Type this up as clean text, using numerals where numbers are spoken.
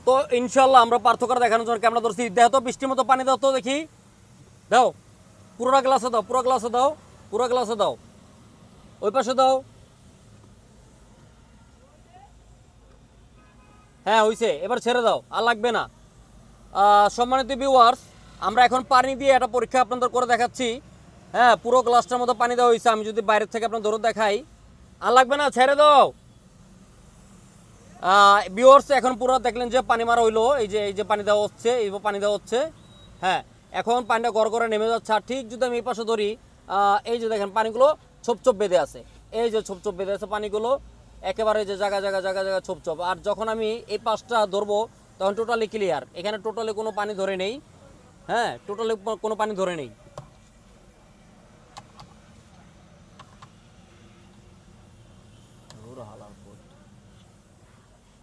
তো ইনশাল্লাহ আমরা পার্থক্য দেখানোর জন্য ক্যামেরা ধরছি। দেখো তো বৃষ্টির মতো পানি দাও তো দেখি, দাও পুরোটা গ্লাসে দাও, পুরো গ্লাসে দাও, পুরো গ্লাসে দাও, ওই পাশে দাও। হ্যাঁ হইছে, এবার ছেড়ে দাও, আর লাগবে না। সম্মানিত ভিউয়ার্স, আমরা এখন পানি দিয়ে একটা পরীক্ষা আপনাদের করে দেখাচ্ছি। হ্যাঁ, পুরো গ্লাসটার মতো পানি দেওয়া হয়েছে। আমি যদি বাইরের থেকে আপনার ধরে দেখাই, আর লাগবে না, ছেড়ে দাও। ভিউয়ার্স, এখন পুরো দেখলেন যে পানি মারা হইলো, এই যে পানি দেওয়া হচ্ছে, এই পানি দেওয়া হচ্ছে। হ্যাঁ, এখন পানিটা গড় করে নেমে যাচ্ছে। আর ঠিক যদি আমি এই পাশে ধরি, এই যে দেখেন পানিগুলো ছোপ ছোপ বেঁধে আছে, এই যে ছোপ ছোপ বেঁধে আছে পানিগুলো, একেবারে যে জায়গা জায়গা জায়গা জায়গা ছোপ ছোপ। আর যখন আমি এই পাশটা ধরবো তখন টোটালি ক্লিয়ার, এখানে টোটালি কোনো পানি ধরে নেই। হ্যাঁ, টোটালি কোনো পানি ধরে নেই।